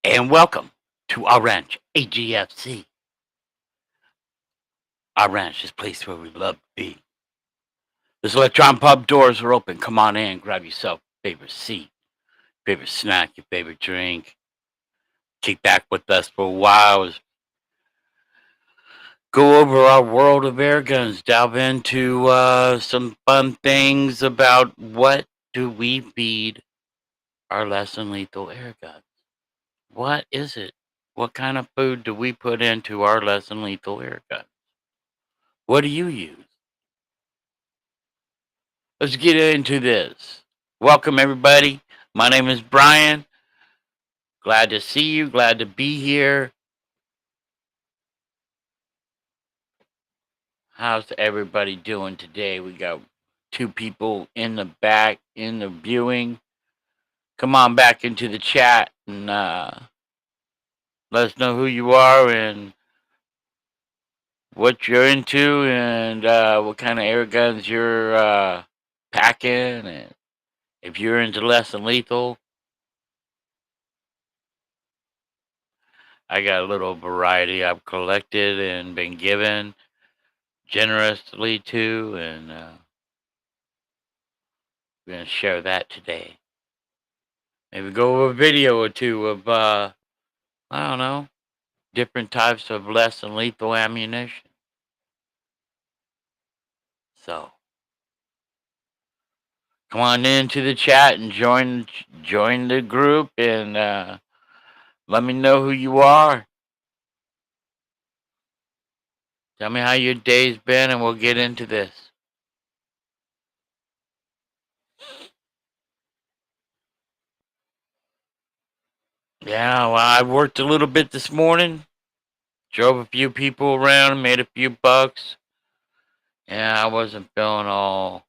And welcome to our ranch, A.G.F.C. Our ranch is a place where we love to be. This electron pub doors are open. Come on in, grab yourself a favorite seat, favorite snack, your favorite drink. Kick back with us for a while. Go over our world of air guns. Delve into some fun things about what do we feed our less than lethal air guns. What is it? What kind of food do we put into our less than lethal air guns? What do you use? Let's get into this. Welcome, everybody. My name is Brian. Glad to see you. Glad to be here. How's everybody doing today? We got two people in the back in the viewing. Come on back into the chat and let us know who you are and what you're into and what kind of air guns you're packing. And if you're into less than lethal, I got a little variety I've collected and been given generously to, and we're going to share that today. Maybe go over a video or two of, I don't know, different types of less than lethal ammunition. So, come on into the chat and join the group and let me know who you are. Tell me how your day's been, and we'll get into this. Yeah, well, I worked a little bit this morning, drove a few people around, made a few bucks. Yeah, I wasn't feeling all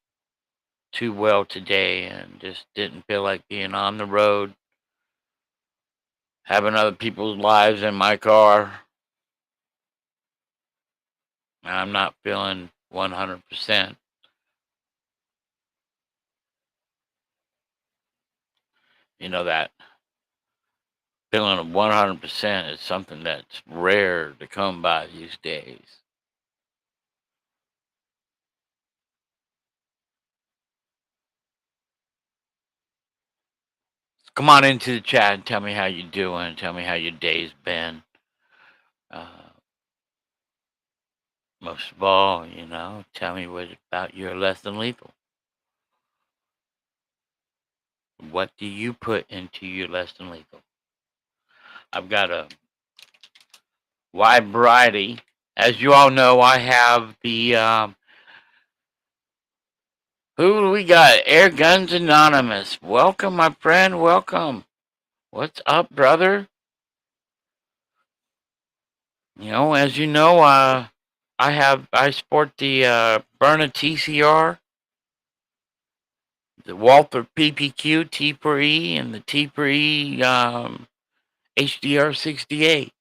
too well today and just didn't feel like being on the road, having other people's lives in my car. I'm not feeling 100%. You know, that feeling of 100% is something that's rare to come by these days. Come on into the chat and tell me how you're doing. Tell me how your day's been. Uh, Most of all, tell me what about your less than lethal. What do you put into your less than lethal? I've got a wide variety. As you all know, I have the who do we got? Air Guns Anonymous. Welcome, my friend. Welcome. What's up, brother? As you know, I sport the Byrna TCR, the Walther PPQ T per E, and the T per E HDR 68.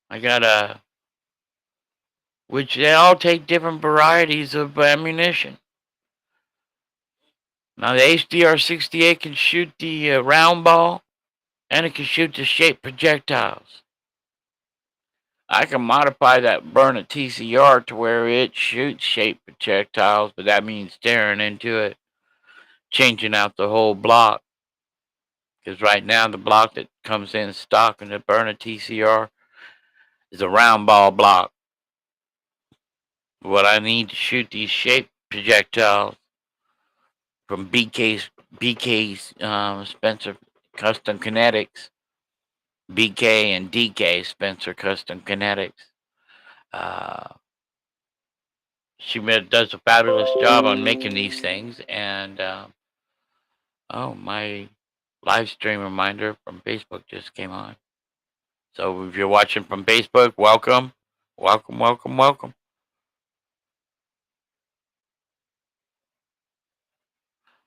I got which they all take different varieties of ammunition. Now the HDR 68 can shoot the round ball, and it can shoot the shaped projectiles. I can modify that Byrna TCR to where it shoots shaped projectiles, but that means staring into it, changing out the whole block. Because right now the block that comes in stock in the Byrna TCR is a round ball block. What I need to shoot these shaped projectiles from BK's Spencer Custom Kinetics, BK and DK Spencer Custom Kinetics. She does a fabulous job on making these things, and oh, my live stream reminder from Facebook just came on. So if you're watching from Facebook, welcome. Welcome, welcome, welcome.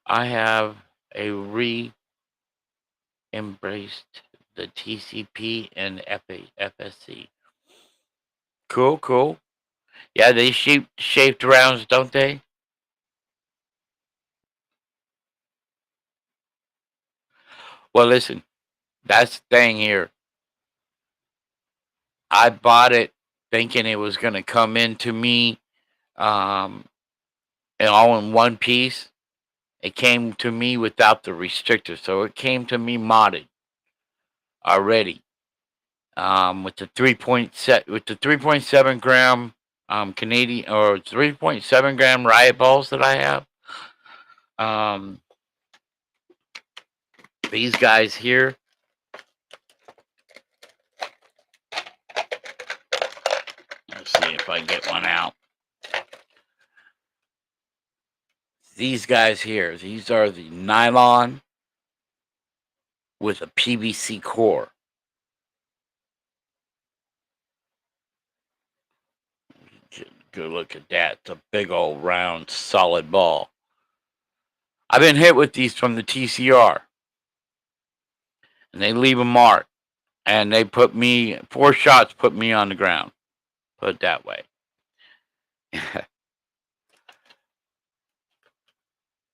I have a embraced the TCP and FSC. Cool, cool. Yeah, they shaped rounds, don't they? Well, listen, that's the thing here. I bought it thinking it was going to come into me um, and all in one piece. It came to me without the restrictor, so it came to me modded already. With the 3.7 gram Canadian or 3.7 gram riot balls that I have. Um, these guys here. Let's see if I get one out. These guys here. These are the nylon with a PVC core. Good look at that. It's a big old round solid ball. I've been hit with these from the TCR. And they leave a mark. And they put me, 4 shots put me on the ground. Put it that way.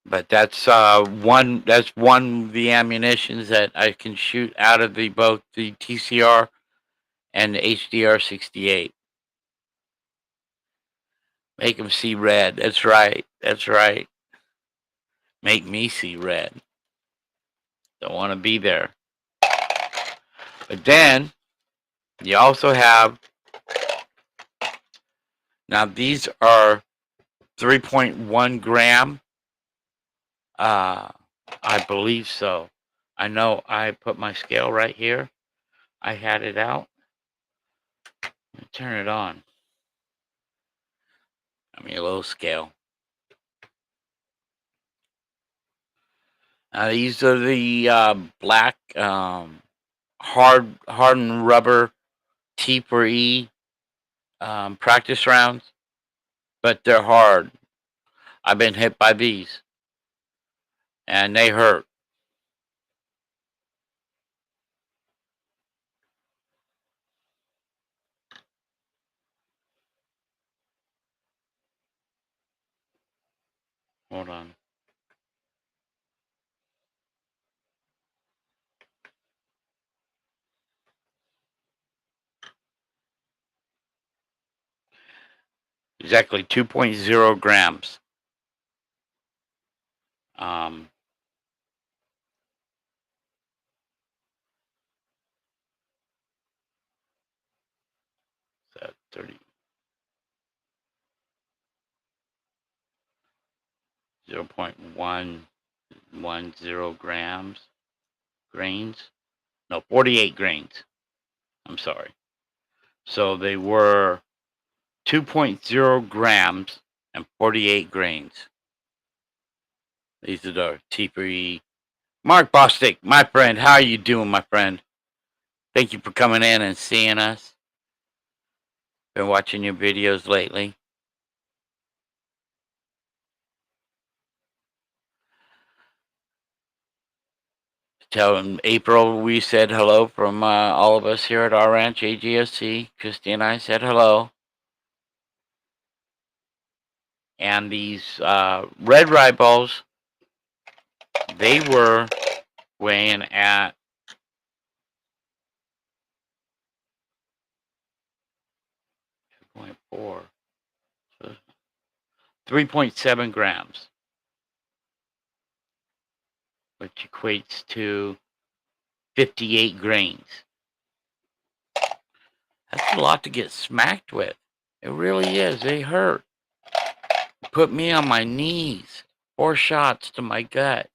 But that's one of the ammunitions that I can shoot out of both the TCR and the HDR 68. Make them see red. That's right. That's right. Make me see red. Don't want to be there. But then you also have, now these are 3.1 gram. I believe so. I know I put my scale right here. I had it out. Let me turn it on. I mean, a little scale. These are the black hardened rubber T4E practice rounds, but they're hard. I've been hit by these, and they hurt. Hold on. Exactly 2.0 grams. Um, 30. 0.110 grams. Grains. No, 48 grains. I'm sorry. So they were 2.0 grams and 48 grains. These are the T3. Mark Bostic, my friend, how are you doing, my friend? Thank you for coming in and seeing us. Been watching your videos lately. Tell him April we said hello from all of us here at our ranch, A.G.F.C. Christy and I said hello. And these red rye balls, they were weighing at 2.4, 3.7 grams, which equates to 58 grains. That's a lot to get smacked with. It really is. They hurt. Put me on my knees. 4 shots to my gut.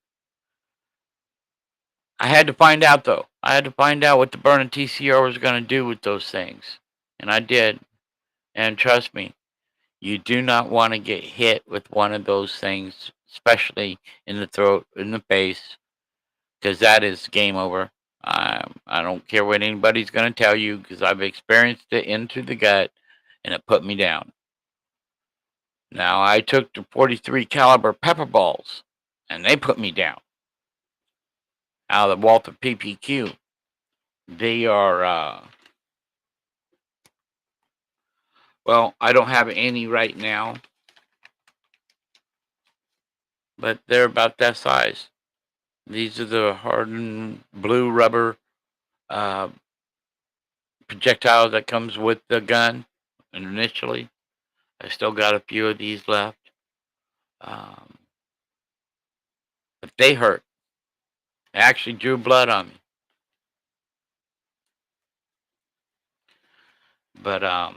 I had to find out, though. I had to find out what the burning TCR was going to do with those things. And I did. And trust me, you do not want to get hit with one of those things, especially in the throat, in the face, because that is game over. I don't care what anybody's going to tell you because I've experienced it into the gut, and it put me down. Now I took the 43 caliber pepper balls, and they put me down. Out of the Walther PPQ, they are well, I don't have any right now, but they're about that size. These are the hardened blue rubber uh, projectiles that comes with the gun. Initially, I still got a few of these left, um, but they hurt. They actually drew blood on me. But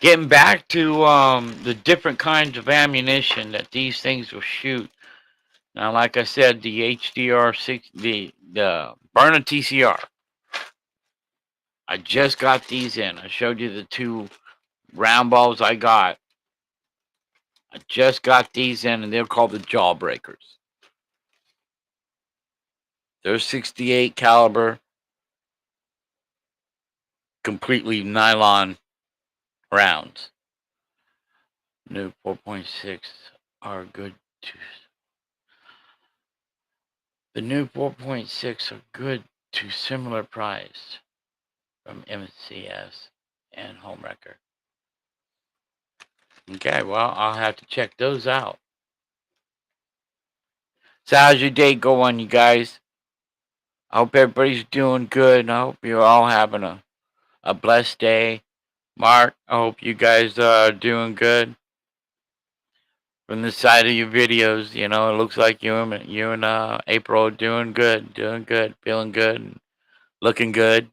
getting back to the different kinds of ammunition that these things will shoot. Now, like I said, the HDR 6, the Burner TCR. I just got these in. I showed you the 2 round balls I got. I just got these in, and they're called the Jawbreakers. They're 68 caliber, completely nylon rounds. New 4.6 are good to. The new 4.6 are good to similar price from MCS and Homewrecker. Okay, well, I'll have to check those out. So how's your day going, you guys? I hope everybody's doing good, and I hope you're all having a blessed day. Mark, I hope you guys are doing good. From the side of your videos, you know, it looks like you and April are doing good, feeling good, and looking good.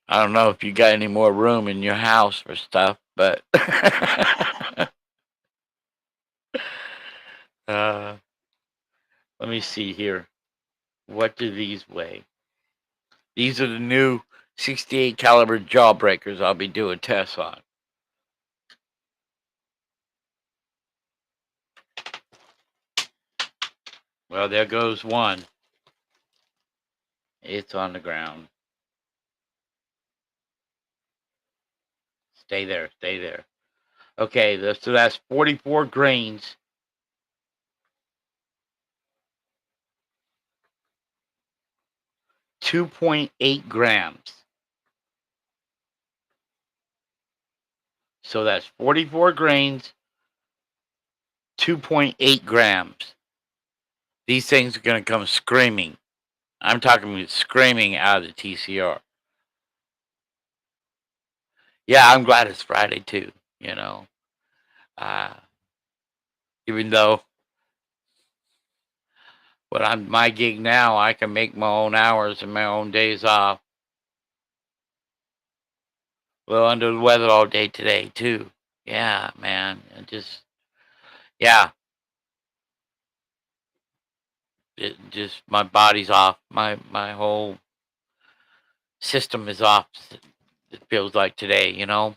I don't know if you got any more room in your house for stuff, but uh, let me see here. What do these weigh? These are the new 68 caliber Jawbreakers I'll be doing tests on. Well, there goes one. It's on the ground. Stay there, stay there. Okay, so that's 44 grains. 2.8 grams. So that's 44 grains, 2.8 grams. These things are going to come screaming. I'm talking screaming out of the TCR. Yeah, I'm glad it's Friday too, you know. Uh, Even though I'm my gig now, I can make my own hours and my own days off. Well, under the weather all day today too. Yeah, man. Yeah, it just my body's off. My whole system is off. It feels like today, you know.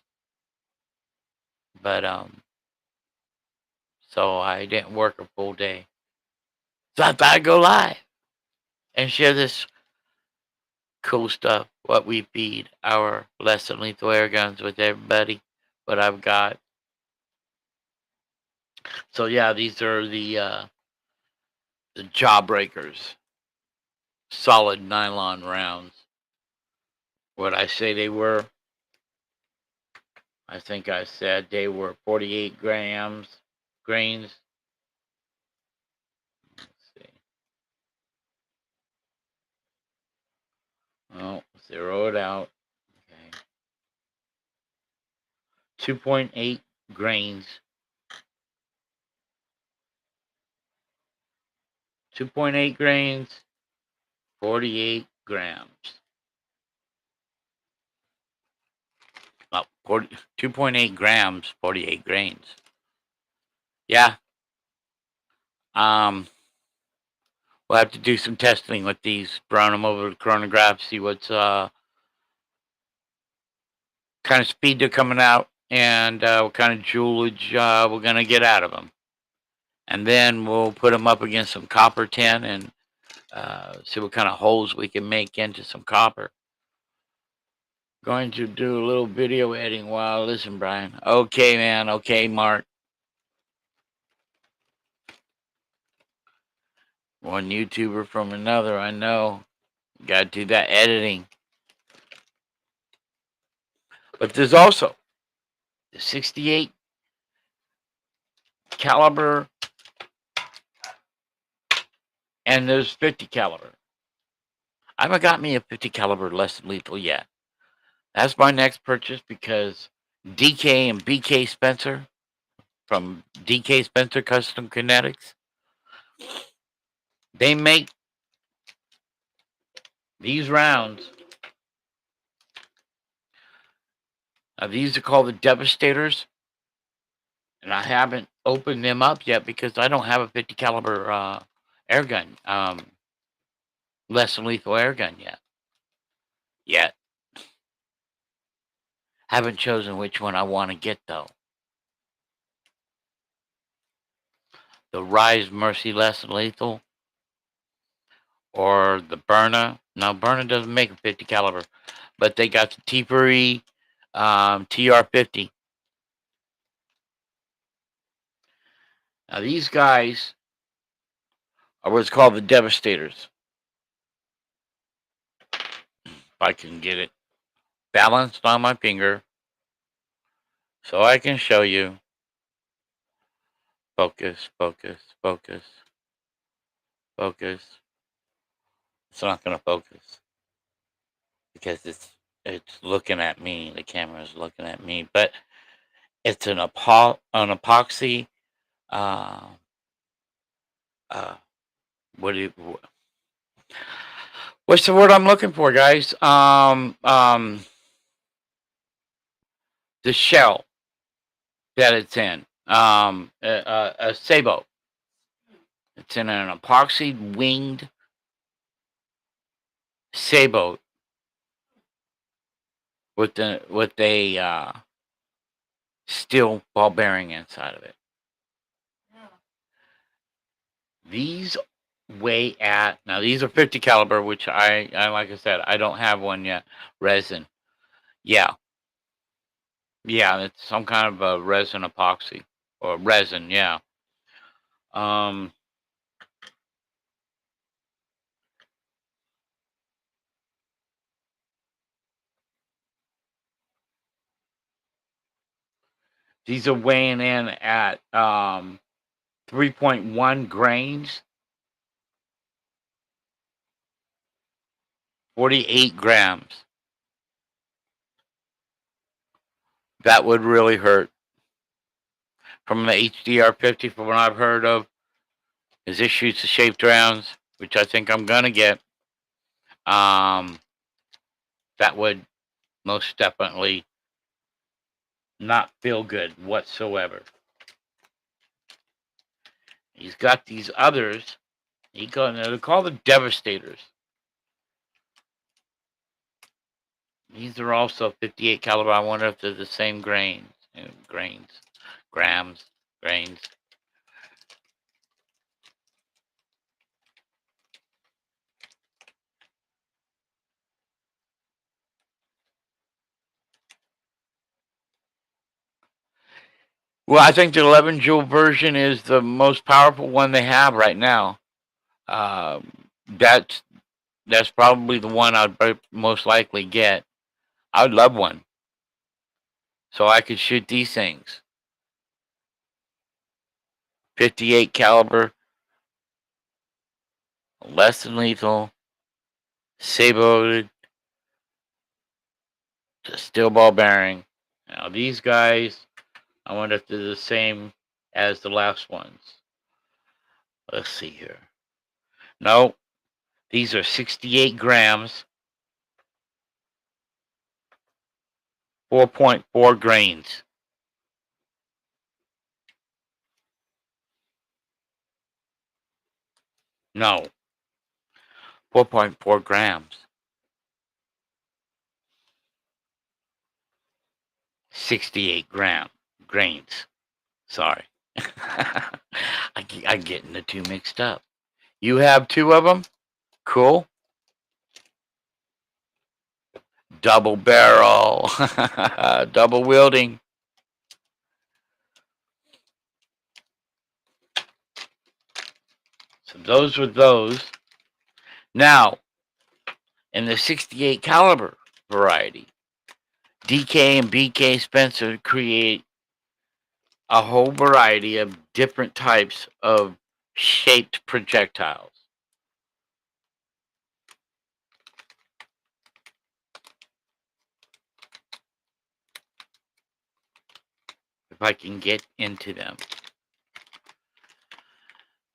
But so I didn't work a full day. So I thought I'd go live and share this cool stuff. What we feed our less than lethal air guns with everybody. What I've got. So yeah, these are the Jawbreakers, solid nylon rounds. What I say they were, I think I said they were 48 grains. Let's see. Oh, zero it out. Okay. 2.8 grains. 2.8 grains, 48 grams. Oh, 2.8 grams, 48 grains. Yeah. Um, we'll have to do some testing with these. Run them over the chronograph, see what's kind of speed they're coming out, and what kind of joulage we're gonna get out of them. and then we'll put them up against some copper tin and see what kind of holes we can make into some copper. Going to do a little video editing while listen, Brian. Okay, man. Okay, Mark. One YouTuber from another, I know. Got to do that editing. But there's also the 68 caliber and there's 50 caliber. I haven't got me a 50 caliber less than lethal yet. That's my next purchase because DK and BK Spencer from DK Spencer Custom Kinetics, they make these rounds. These are called the Devastators, and I haven't opened them up yet because I don't have a 50 caliber air gun, less than lethal air gun yet. Haven't chosen which one I want to get though. The Rise Mercy less than lethal or the Berna. Now Berna doesn't make a 50 caliber, but they got the T-Puri TR50. Now these guys are what's called the Devastators. If I can get it balanced on my finger so I can show you. Focus, focus, focus, focus. It's not going to focus because it's looking at me. The camera is looking at me, but it's an epoxy. Uh, what do you? What's the word I'm looking for, guys? The shell that it's in. A Sabo. It's in an epoxy winged Sabo with a steel ball bearing inside of it. These weigh at now. These are 50 caliber, which I like I said, I don't have one yet. Resin, yeah, it's some kind of a resin epoxy or resin, yeah. These are weighing in at 3.1 grains, 48 grams. That would really hurt. From the HDR50, from what I've heard of, is this shoots the shaped rounds, which I think I'm gonna get. That would most definitely not feel good whatsoever. He's got these others. They're called the Devastators. These are also 58 caliber. I wonder if they're the same grains. Grams, grains. Well, I think the 11 joule version is the most powerful one they have right now. That's probably the one I'd most likely get. I'd love one, so I could shoot these things. 58 caliber, less than lethal, saboted, steel ball bearing. Now these guys, I wonder if they're the same as the last ones. Let's see here. No, these are 68 grams, 4.4 grains. No, 4.4 grams. 68 grains. Sorry. I'm getting the two mixed up. You have two of them? Cool. Double barrel. Double wielding. So those were those. Now, in the 68 caliber variety, DK and BK Spencer create a whole variety of different types of shaped projectiles. If I can get into them.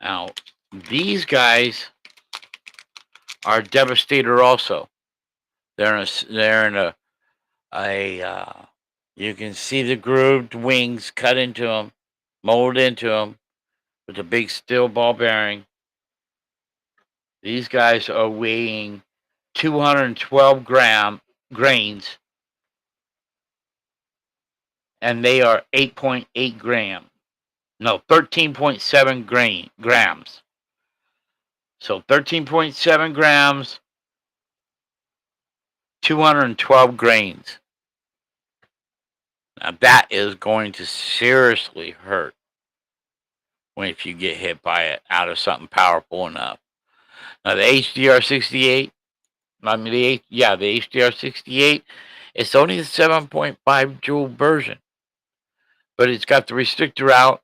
Now, these guys are Devastator also. They're in a you can see the grooved wings cut into them, molded into them with a big steel ball bearing. These guys are weighing 212 grains, and they are 8.8 grams. No, 13.7 grams. So 13.7 grams, 212 grains. Now that is going to seriously hurt if you get hit by it out of something powerful enough. Now the HDR 68, the HDR 68, it's only the 7.5 joule version, but it's got the restrictor out.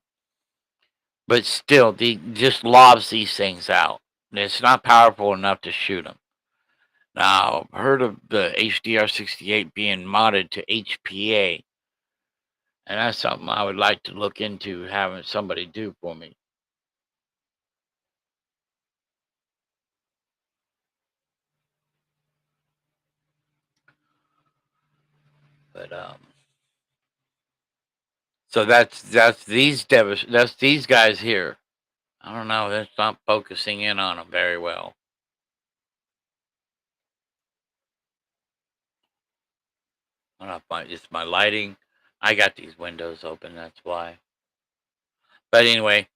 But still, just lobs these things out. It's not powerful enough to shoot them. Now, I've heard of the HDR 68 being modded to HPA, and that's something I would like to look into having somebody do for me. But so that's these guys here. I don't know. That's not focusing in on them very well. I don't know if it's my lighting. I got these windows open. That's why. But anyway,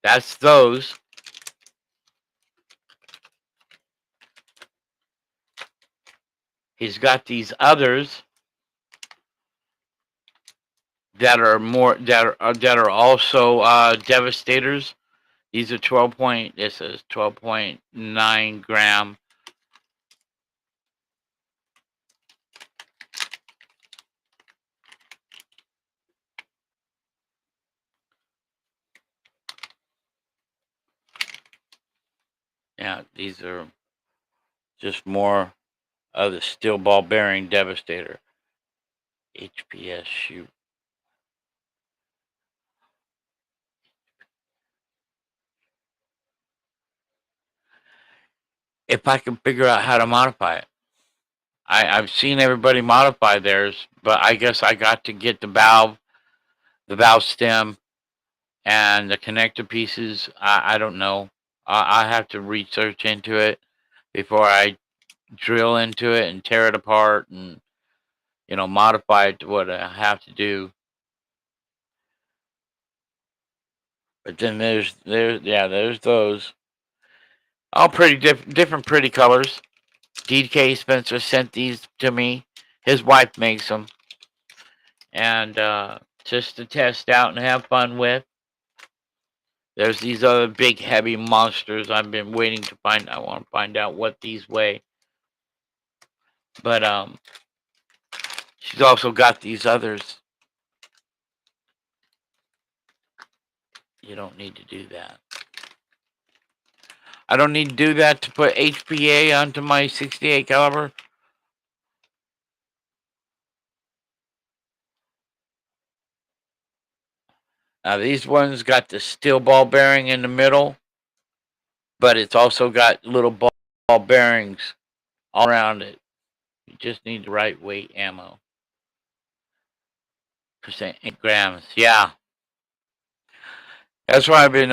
that's those. He's got these others that are also devastators. These are 12 point. This is 12.9 gram. Yeah, these are just more of the steel ball bearing devastator. HPS shoot. If I can figure out how to modify it. I've seen everybody modify theirs, but I guess I got to get the valve stem, and the connector pieces. I don't know. I have to research into it before I drill into it and tear it apart and modify it to what I have to do. But then there's those. All pretty different pretty colors. DK Spencer sent these to me. His wife makes them, and just to test out and have fun with. There's these other big heavy monsters I've been waiting to find. I want to find out what these weigh. But she's also got these others. You don't need to do that. I don't need to do that to put HPA onto my 68 caliber. Now these ones got the steel ball bearing in the middle, but it's also got little ball bearings all around it. You just need the right weight ammo. Percent 8 grams. Yeah. That's why I've been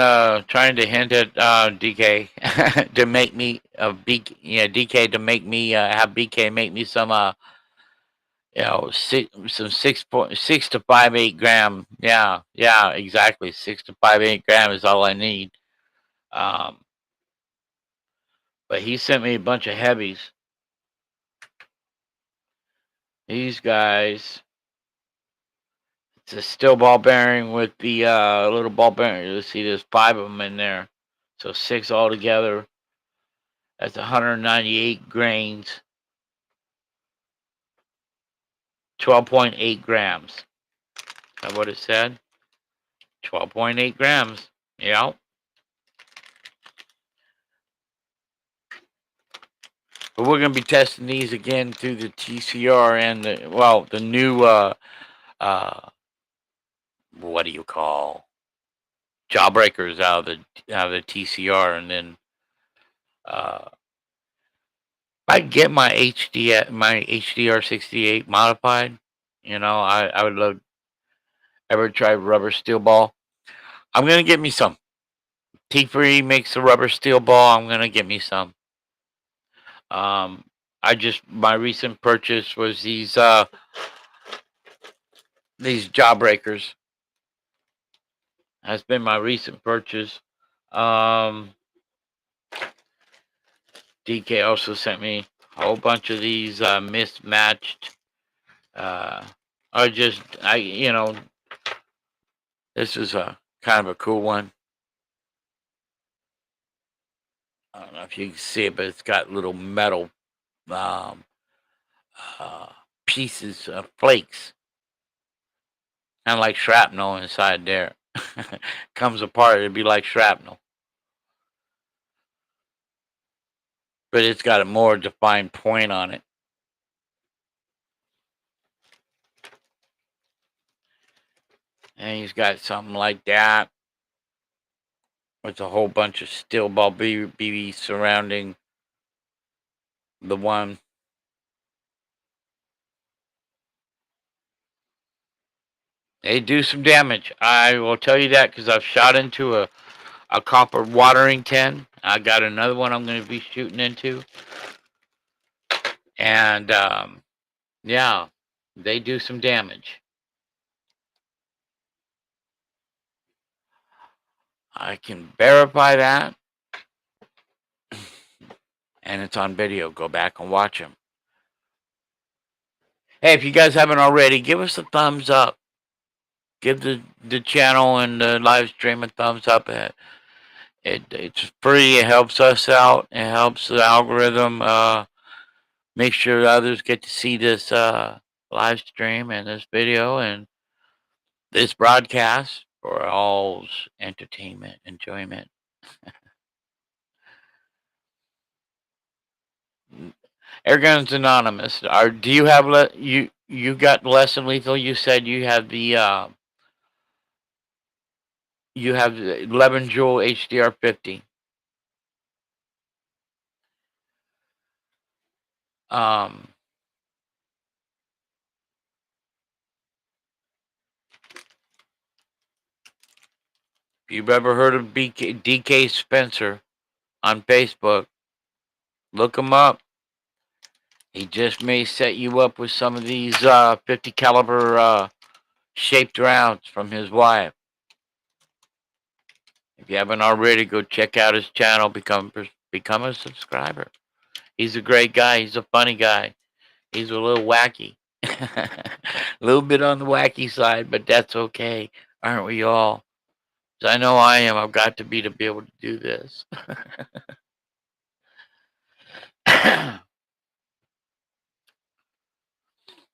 trying to hint at DK to make me DK to make me have BK make me some some 6.6 to 5.8 gram. Yeah, yeah, exactly. 6 to 5.8 gram is all I need. Um, but he sent me a bunch of heavies. These guys, it's a steel ball bearing with the little ball bearing. You see, there's 5 of them in there, so 6 altogether. That's 198 grains, 12.8 grams. Is that what it said? 12.8 grams. Yeah. But we're going to be testing these again through the TCR and the new uh, what do you call jawbreakers out of the TCR, and then I get my HDR 68 modified. I would love ever try rubber steel ball. I'm gonna get me some. T3 makes the rubber steel ball. I'm gonna get me some. Um, my recent purchase was these jawbreakers. That's been my recent purchase. Um, DK also sent me a whole bunch of these mismatched. I just I this is a kind of a cool one. I don't know if you can see it, but it's got little metal um, uh, pieces of flakes, kind of like shrapnel inside there. Comes apart, it'd be like shrapnel, but it's got a more defined point on it. And he's got something like that with a whole bunch of steel ball BB surrounding the one. They do some damage. I will tell you that because I've shot into a copper watering tin. I got another one I'm going to be shooting into. And yeah, they do some damage. I can verify that. And it's on video. Go back and watch them. Hey, if you guys haven't already, give us a thumbs up. Give the channel and the live stream a thumbs up. It's free. It helps us out. It helps the algorithm make sure others get to see this live stream and this video and this broadcast for all's entertainment, enjoyment. Airguns Anonymous. Do you have you got less than lethal? You said you have the 11 joule HDR 50. Um, if you've ever heard of DK Spencer on Facebook, look him up. He just may set you up with some of these 50 caliber shaped rounds from his wife. If you haven't already, go check out his channel. Become a subscriber. He's a great guy. He's a funny guy. He's a little wacky. A little bit on the wacky side, but that's okay. Aren't we all? 'Cause I know I am. I've got to be able to do this.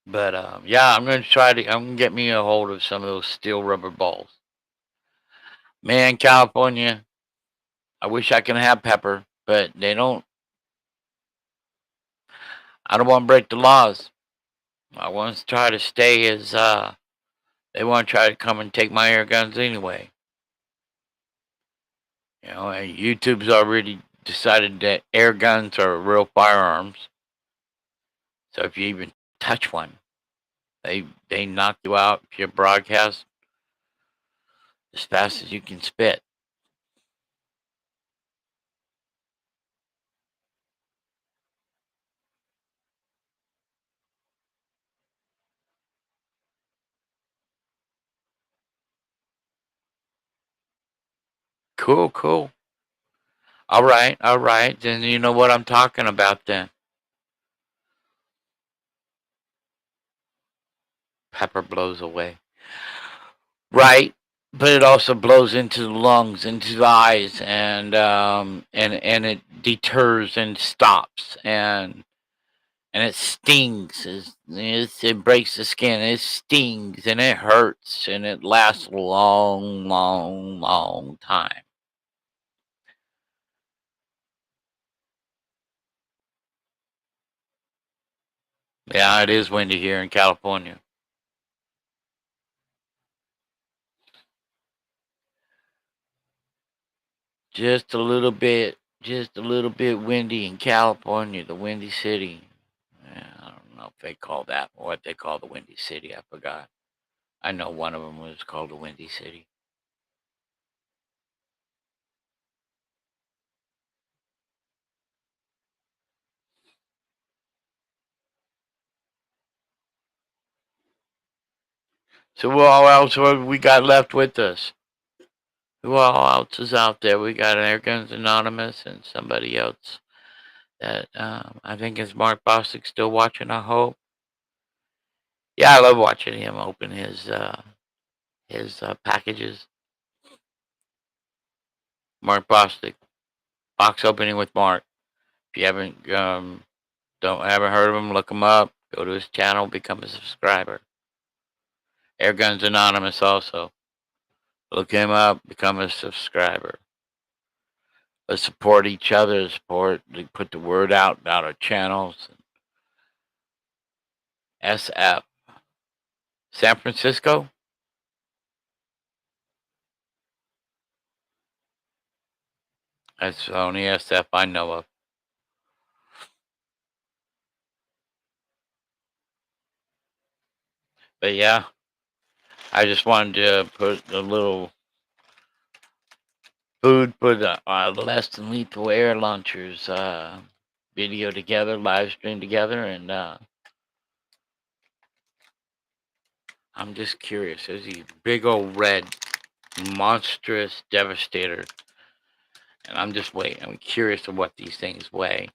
But yeah, I'm gonna try to. I'm gonna get me a hold of some of those steel rubber balls. Man, California. I wish I could have pepper, but they don't. I don't want to break the laws. I want to try to stay as they want to try to come and take my air guns anyway. And YouTube's already decided that air guns are real firearms. So if you even touch one, they knock you out if you broadcast as fast as you can spit. Cool, cool. All right. Then you know what I'm talking about then. Pepper blows away. Right. But it also blows into the lungs, into the eyes, and it deters and stops and it stings. It breaks the skin. It stings and it hurts and it lasts a long, long, long time. Yeah, it is windy here in California. Just a little bit windy in California, the Windy City. Yeah, I don't know if they call that what they call the Windy City. I forgot. I know one of them was called the Windy City. So who all else have we got left with us? Who all else is out there? We got Air Guns Anonymous and somebody else that I think is Mark Bostic still watching. I hope. Yeah, I love watching him open his packages. Mark Bostic, box opening with Mark. If you haven't heard of him, look him up. Go to his channel, become a subscriber. Air Guns Anonymous also. Look him up, become a subscriber. Let's support each other. Put the word out about our channels. SF San Francisco. That's the only SF I know of. But yeah, I just wanted to put a little food for the less than lethal air launchers video together, live stream together, and I'm just curious. There's these big old red, monstrous devastator, and I'm just waiting. I'm curious of what these things weigh.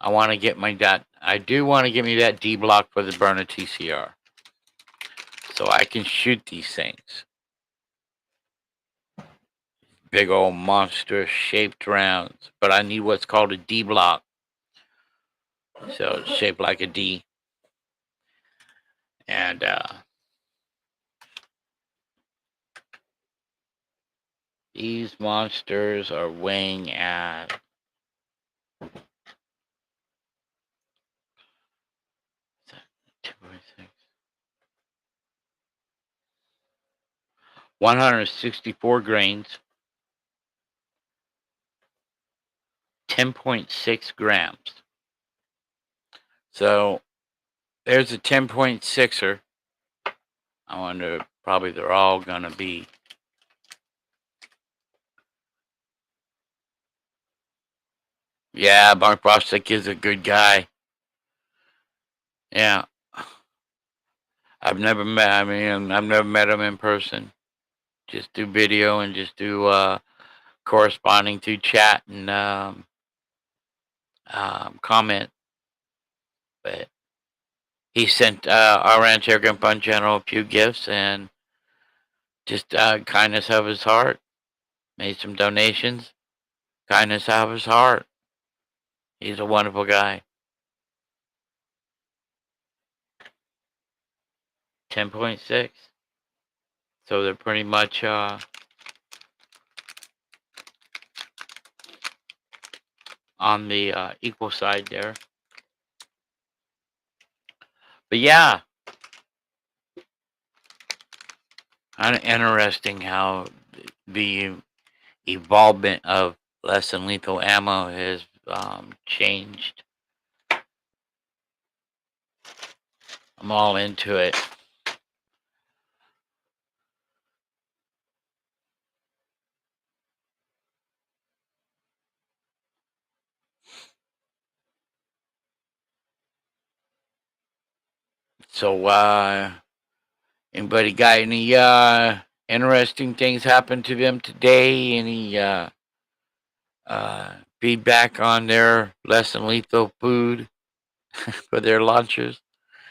I want to get my that. I do want to get me that D block for the burner TCR, so I can shoot these things. Big old monster shaped rounds, but I need what's called a D block, so it's shaped like a D, and these monsters are weighing at 164 grains, 10.6 grams. So there's a 10.6er. I wonder, probably they're all going to be. Yeah, Mark Bostic is a good guy. Yeah. I've never met him in person. Just do video and just do corresponding through chat and comment. But he sent our Ranch Air Gun Fund channel a few gifts and just kindness of his heart. Made some donations. Kindness of his heart. He's a wonderful guy. 10.6. So they're pretty much on the equal side there. But yeah, kind of interesting how the evolvement of less than lethal ammo has changed. I'm all into it. So Anybody got any interesting things happen to them today? Any feedback on their less than lethal food for their launchers?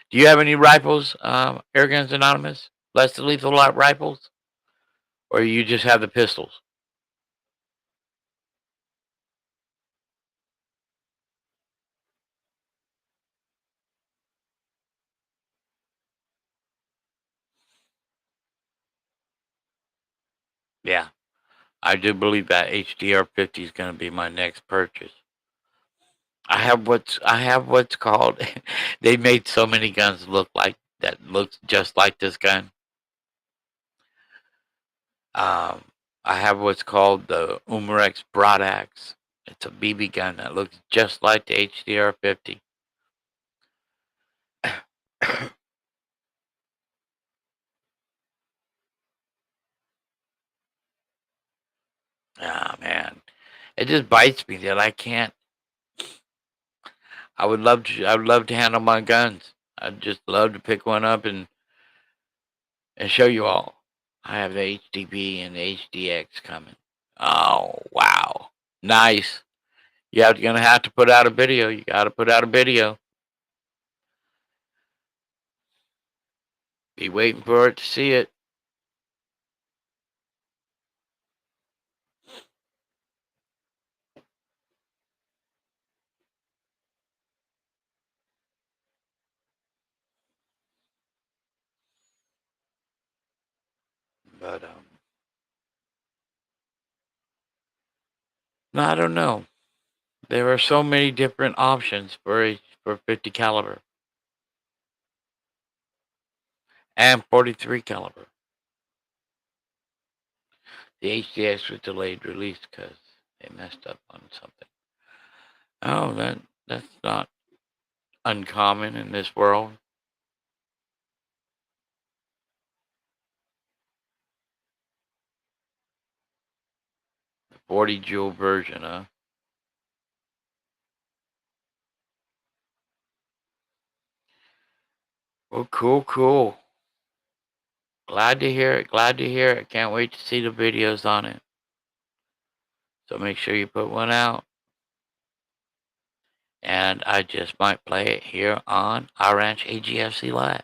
Do you have any rifles, Air Guns Anonymous? Less than lethal rifles? Or you just have the pistols? Yeah, I do believe that HDR-50 is going to be my next purchase. I have what's called. They made so many guns looks just like this gun. Um, I have what's called the Umarex Broadax. It's a BB gun that looks just like the HDR-50. Ah, man, it just bites me that I can't. I would love to. I would love to handle my guns. I'd just love to pick one up and show you all. I have the HDB and the HDX coming. Oh wow, nice. You're gonna have to put out a video. You got to put out a video. Be waiting for it to see it. But I don't know. There are so many different options for 50 caliber and 43 caliber. The HDX was delayed release because they messed up on something. Oh, that's not uncommon in this world. The 40 joule version, huh? Oh, cool, cool. Glad to hear it. Glad to hear it. Can't wait to see the videos on it. So make sure you put one out. And I just might play it here on our Ranch A.G.F.C Live.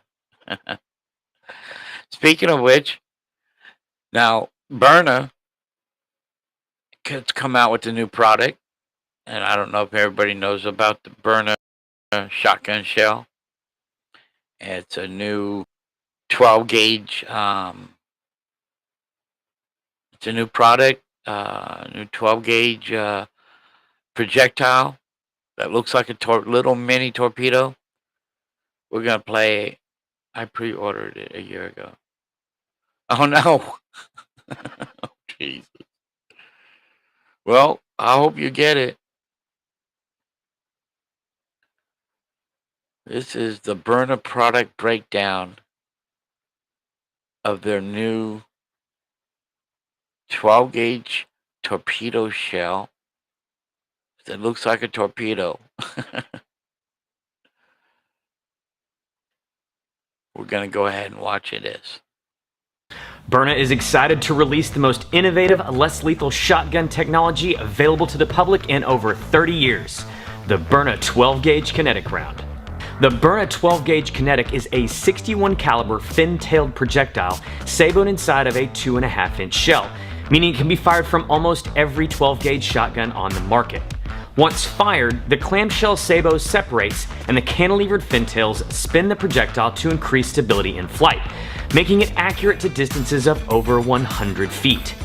Speaking of which, now Berna could come out with a new product, and I don't know if everybody knows about the Berna shotgun shell. It's a new 12 gauge. It's a new product, new 12 gauge projectile that looks like a little mini torpedo. We're gonna play. I pre-ordered it a year ago. Oh no! Oh, jeez. Well, I hope you get it. This is the Berna product breakdown of their new 12 gauge torpedo shell that looks like a torpedo. We're going to go ahead and watch this. Berna is excited to release the most innovative, less lethal shotgun technology available to the public in over 30 years, the Berna 12 gauge kinetic round. The Berna 12 gauge kinetic is a 61 caliber fin-tailed projectile sabot inside of a 2.5-inch shell, meaning it can be fired from almost every 12 gauge shotgun on the market. Once fired, the clamshell sabot separates and the cantilevered fintails spin the projectile to increase stability in flight, making it accurate to distances of over 100 feet.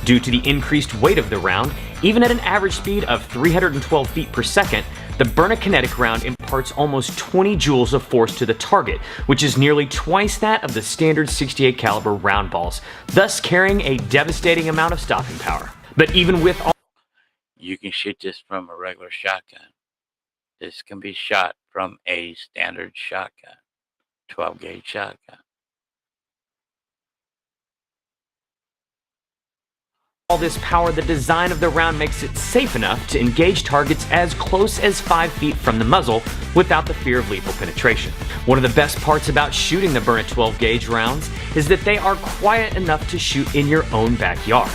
Due to the increased weight of the round, even at an average speed of 312 feet per second, the Berna kinetic round imparts almost 20 joules of force to the target, which is nearly twice that of the standard 68 caliber round balls, thus carrying a devastating amount of stopping power. But even with all You can shoot this from a regular shotgun. This can be shot from a standard shotgun, 12 gauge shotgun. all this power, the design of the round makes it safe enough to engage targets as close as 5 feet from the muzzle without the fear of lethal penetration. One of the best parts about shooting the Byrna 12 gauge rounds is that they are quiet enough to shoot in your own backyard.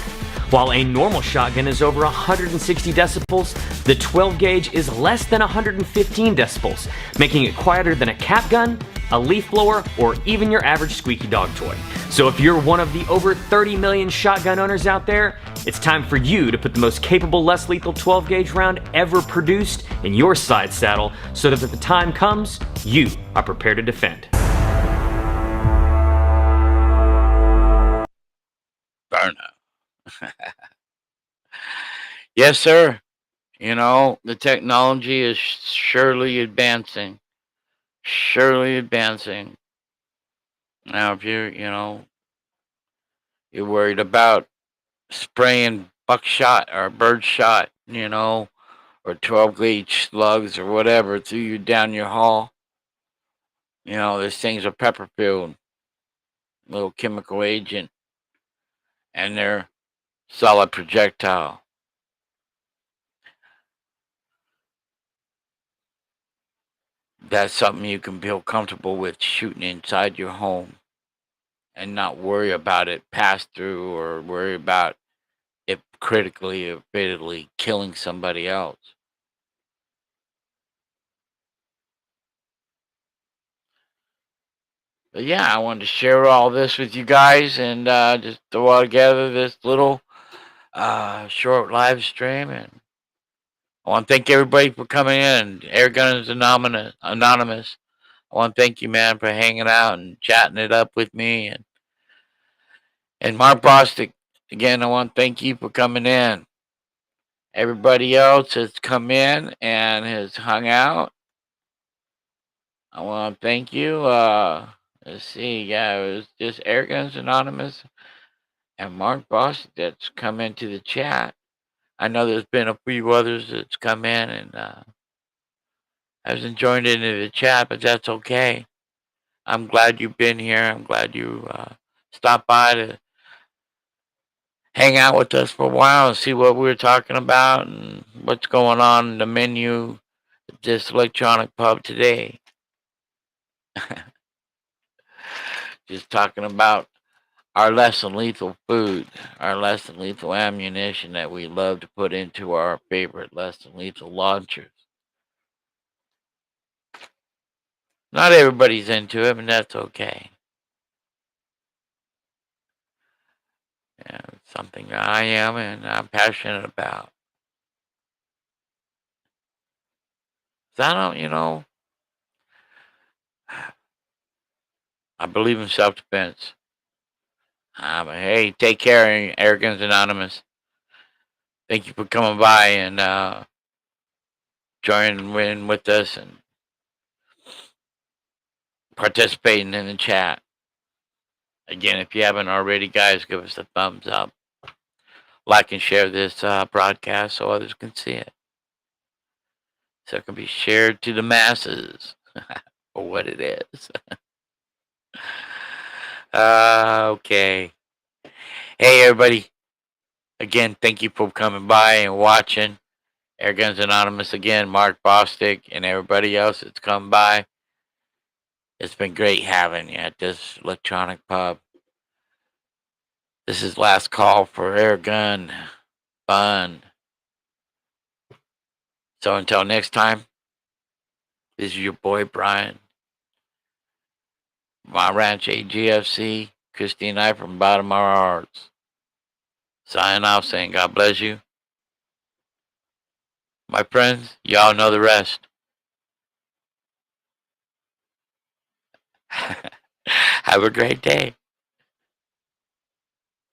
While a normal shotgun is over 160 decibels, the 12 gauge is less than 115 decibels, making it quieter than a cap gun, a leaf blower, or even your average squeaky dog toy. So if you're one of the over 30 million shotgun owners out there, it's time for you to put the most capable, less lethal 12 gauge round ever produced in your side saddle so that when the time comes, you are prepared to defend. Byrna. Yes, sir. You know, the technology is surely advancing. Surely advancing. Now, if you're worried about spraying buckshot or birdshot, or 12 gauge slugs or whatever through you down your hall, this thing's a pepper filled little chemical agent, and they're solid projectile. That's something you can feel comfortable with shooting inside your home and not worry about it pass through or worry about it critically or fatally killing somebody else. But yeah, I wanted to share all this with you guys and just throw all together this little short live stream. And I want to thank everybody for coming in. Air Gunners Anonymous. I want to thank you, man, for hanging out and chatting it up with me. And Mark Bostic, again, I want to thank you for coming in. Everybody else has come in and has hung out. I want to thank you. Let's see. Yeah, it was just Air Guns Anonymous and Mark Bostic that's come into the chat. I know there's been a few others that's come in and hasn't joined into the chat, but that's okay. I'm glad you've been here. I'm glad you stopped by to hang out with us for a while and see what we were talking about and what's going on in the menu at this electronic pub today. Just talking about our less than lethal food, our less than lethal ammunition that we love to put into our favorite less than lethal launchers. Not everybody's into it, and that's okay. Yeah, it's something that I am and I'm passionate about. So I don't, I believe in self defense. But hey, take care, Air Guns Anonymous. Thank you for coming by and joining in with us and participating in the chat. Again, if you haven't already, guys, give us a thumbs up. Like and share this broadcast so others can see it. So it can be shared to the masses for what it is. Okay. Hey, everybody. Again, thank you for coming by and watching. Air Guns Anonymous again, Mark Bostic, and everybody else that's come by. It's been great having you at this electronic pub. This is last call for air gun fun. So until next time, this is your boy Brian. My ranch A.G.F.C. Christy and I from bottom of our hearts. Signing off saying God bless you. My friends, y'all know the rest. Have a great day.